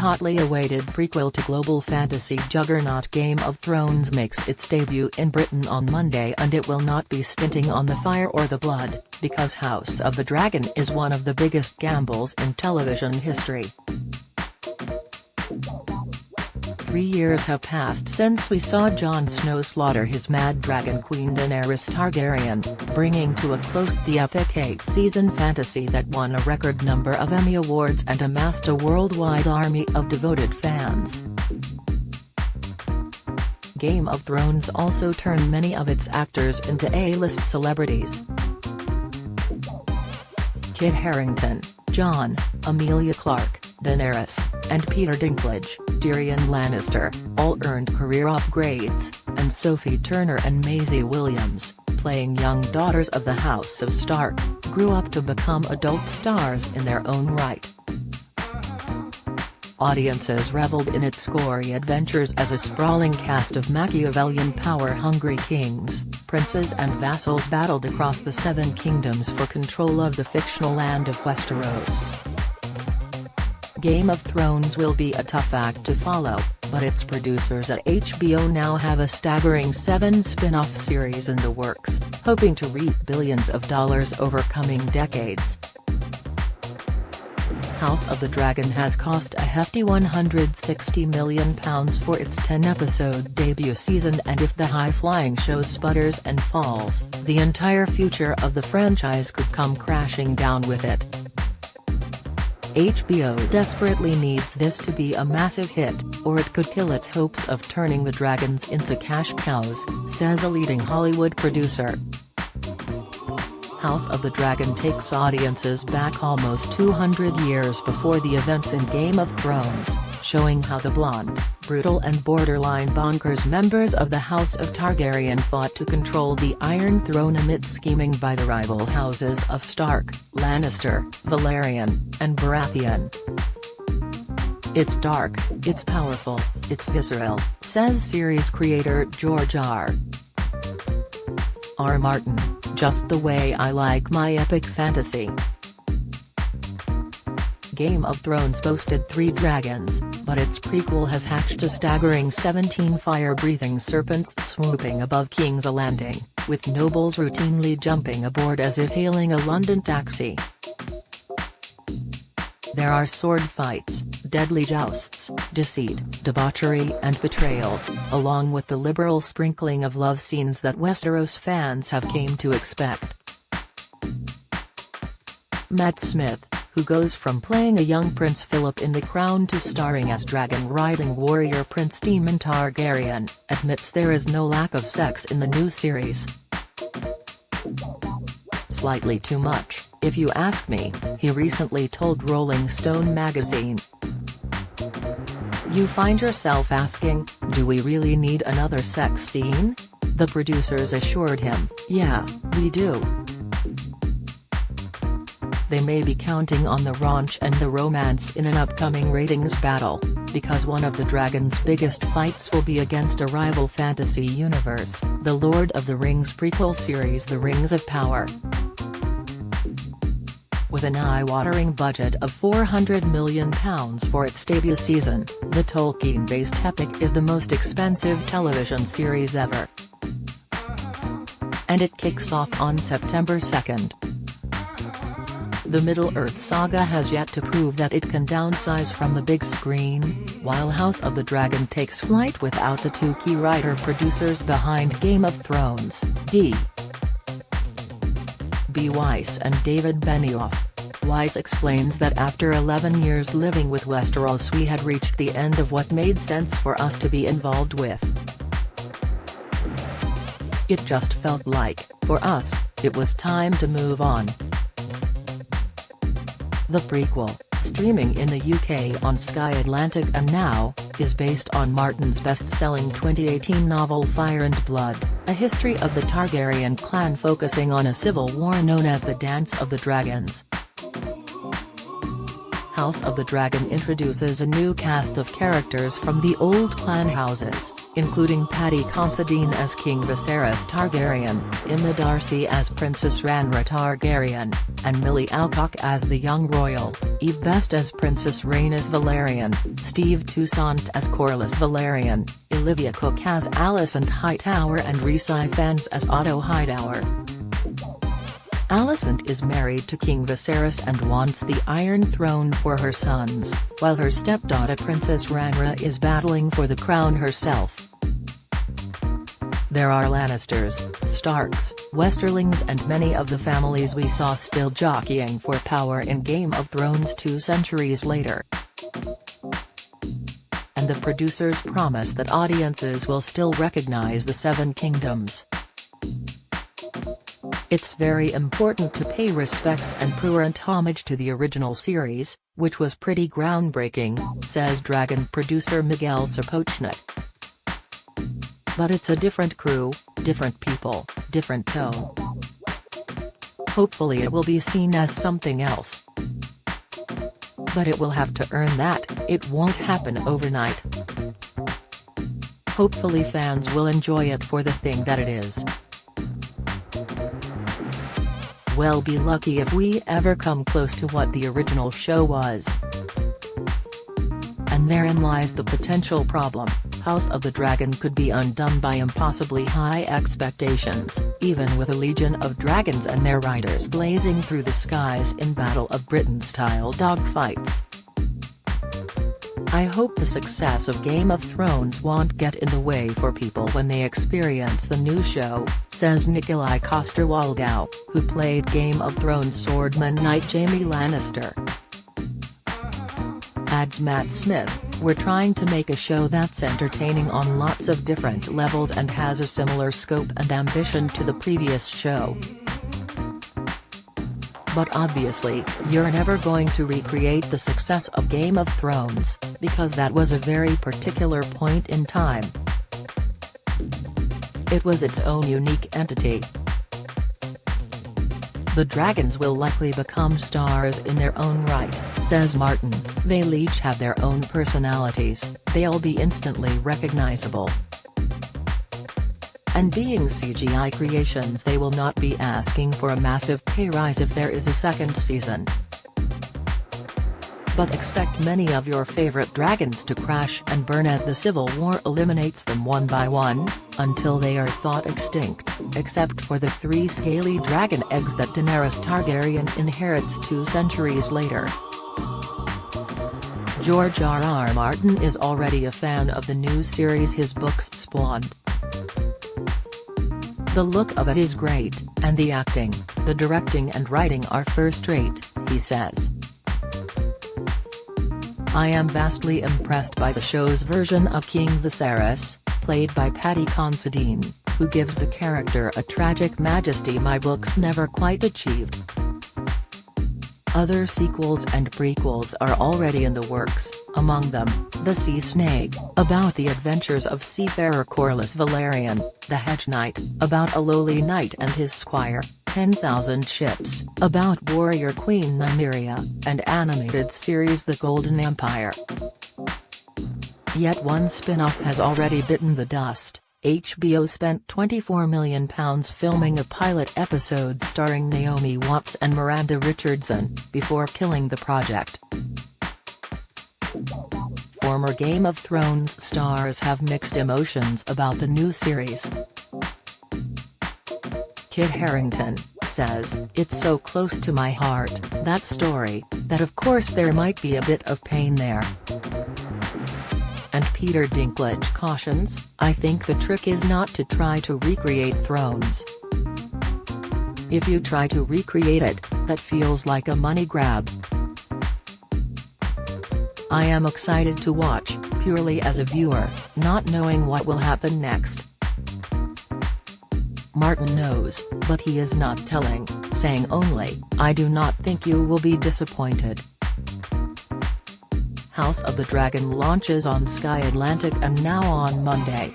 hotly awaited prequel to global fantasy juggernaut Game of Thrones makes its debut in Britain on Monday, and it will not be stinting on the fire or the blood, because House of the Dragon is one of the biggest gambles in television history. 3 years have passed since we saw Jon Snow slaughter his mad dragon queen Daenerys Targaryen, bringing to a close the epic 8-season fantasy that won a record number of Emmy Awards and amassed a worldwide army of devoted fans. Game of Thrones also turned many of its actors into A-list celebrities. Kit Harington, Jon, Emilia Clarke, Daenerys, and Peter Dinklage, Tyrion Lannister, all earned career upgrades, and Sophie Turner and Maisie Williams, playing young daughters of the House of Stark, grew up to become adult stars in their own right. Audiences reveled in its gory adventures as a sprawling cast of Machiavellian power-hungry kings, princes and vassals battled across the Seven Kingdoms for control of the fictional land of Westeros. Game of Thrones will be a tough act to follow, but its producers at HBO now have a staggering 7 spin-off series in the works, hoping to reap billions of dollars over coming decades. House of the Dragon has cost a hefty £160 million for its 10-episode debut season, and if the high-flying show sputters and falls, the entire future of the franchise could come crashing down with it. HBO desperately needs this to be a massive hit, or it could kill its hopes of turning the dragons into cash cows, says a leading Hollywood producer. House of the Dragon takes audiences back almost 200 years before the events in Game of Thrones, showing how the blonde, brutal and borderline bonkers members of the House of Targaryen fought to control the Iron Throne amid scheming by the rival houses of Stark, Lannister, Valyrian, and Baratheon. It's dark, it's powerful, it's visceral, says series creator George R. Martin, just the way I like my epic fantasy. Game of Thrones boasted 3 dragons, but its prequel has hatched a staggering 17 fire-breathing serpents swooping above King's Landing, with nobles routinely jumping aboard as if hailing a London taxi. There are sword fights, deadly jousts, deceit, debauchery and betrayals, along with the liberal sprinkling of love scenes that Westeros fans have came to expect. Matt Smith, who goes from playing a young Prince Philip in The Crown to starring as dragon-riding warrior Prince Daemon Targaryen, admits there is no lack of sex in the new series. Slightly too much, if you ask me, he recently told Rolling Stone magazine. You find yourself asking, do we really need another sex scene? The producers assured him, yeah, we do. They may be counting on the raunch and the romance in an upcoming ratings battle, because one of the dragon's biggest fights will be against a rival fantasy universe, the Lord of the Rings prequel series The Rings of Power. With an eye-watering budget of £400 million for its debut season, the Tolkien-based epic is the most expensive television series ever. And it kicks off on September 2nd. The Middle-earth saga has yet to prove that it can downsize from the big screen, while House of the Dragon takes flight without the 2 key writer-producers behind Game of Thrones, D. B. Weiss and David Benioff. Weiss explains that after 11 years living with Westeros we had reached the end of what made sense for us to be involved with. It just felt like, for us, it was time to move on. The prequel, streaming in the UK on Sky Atlantic and Now, is based on Martin's best-selling 2018 novel Fire and Blood, a history of the Targaryen clan focusing on a civil war known as the Dance of the Dragons. House of the Dragon introduces a new cast of characters from the old clan houses, including Paddy Considine as King Viserys Targaryen, Emma Darcy as Princess Rhaenyra Targaryen, and Millie Alcock as the young royal, Eve Best as Princess Rhaenys Velaryon, Steve Toussaint as Corlys Velaryon, Olivia Cook as Alicent Hightower and Rhys Ifans as Otto Hightower. Alicent is married to King Viserys and wants the Iron Throne for her sons, while her stepdaughter Princess Rhaenyra is battling for the crown herself. There are Lannisters, Starks, Westerlings and many of the families we saw still jockeying for power in Game of Thrones 2 centuries later. And the producers promise that audiences will still recognize the Seven Kingdoms. It's very important to pay respects and prurient homage to the original series, which was pretty groundbreaking, says Dragon producer Miguel Sapochnik. But it's a different crew, different people, different tone. Hopefully it will be seen as something else. But it will have to earn that, it won't happen overnight. Hopefully fans will enjoy it for the thing that it is. We'll be lucky if we ever come close to what the original show was. And therein lies the potential problem. House of the Dragon could be undone by impossibly high expectations, even with a legion of dragons and their riders blazing through the skies in Battle of Britain-style dogfights. I hope the success of Game of Thrones won't get in the way for people when they experience the new show, says Nikolai Coster-Waldau, who played Game of Thrones swordman knight Jaime Lannister. Adds Matt Smith, "We're trying to make a show that's entertaining on lots of different levels and has a similar scope and ambition to the previous show. But obviously, you're never going to recreate the success of Game of Thrones, because that was a very particular point in time. It was its own unique entity. The dragons will likely become stars in their own right," says Martin. "They'll each have their own personalities, they'll be instantly recognizable. And being CGI creations, they will not be asking for a massive pay rise if there is a second season. But expect many of your favorite dragons to crash and burn as the Civil War eliminates them one by one, until they are thought extinct, except for the 3 scaly dragon eggs that Daenerys Targaryen inherits 2 centuries later." George R.R. Martin is already a fan of the new series his books spawned. "The look of it is great, and the acting, the directing and writing are first-rate," he says. "I am vastly impressed by the show's version of King Viserys, played by Paddy Considine, who gives the character a tragic majesty my books never quite achieved." Other sequels and prequels are already in the works, among them, The Sea Snake, about the adventures of seafarer Corlys Velaryon, The Hedge Knight, about a lowly knight and his squire, 10,000 Ships, about warrior Queen Nymeria, and animated series The Golden Empire. Yet one spin-off has already bitten the dust. HBO spent £24 million filming a pilot episode starring Naomi Watts and Miranda Richardson, before killing the project. Former Game of Thrones stars have mixed emotions about the new series. Kit Harington says, "It's so close to my heart, that story, that of course there might be a bit of pain there." And Peter Dinklage cautions, "I think the trick is not to try to recreate Thrones. If you try to recreate it, that feels like a money grab. I am excited to watch, purely as a viewer, not knowing what will happen next." Martin knows, but he is not telling, saying only, "I do not think you will be disappointed." House of the Dragon launches on Sky Atlantic and now on Monday.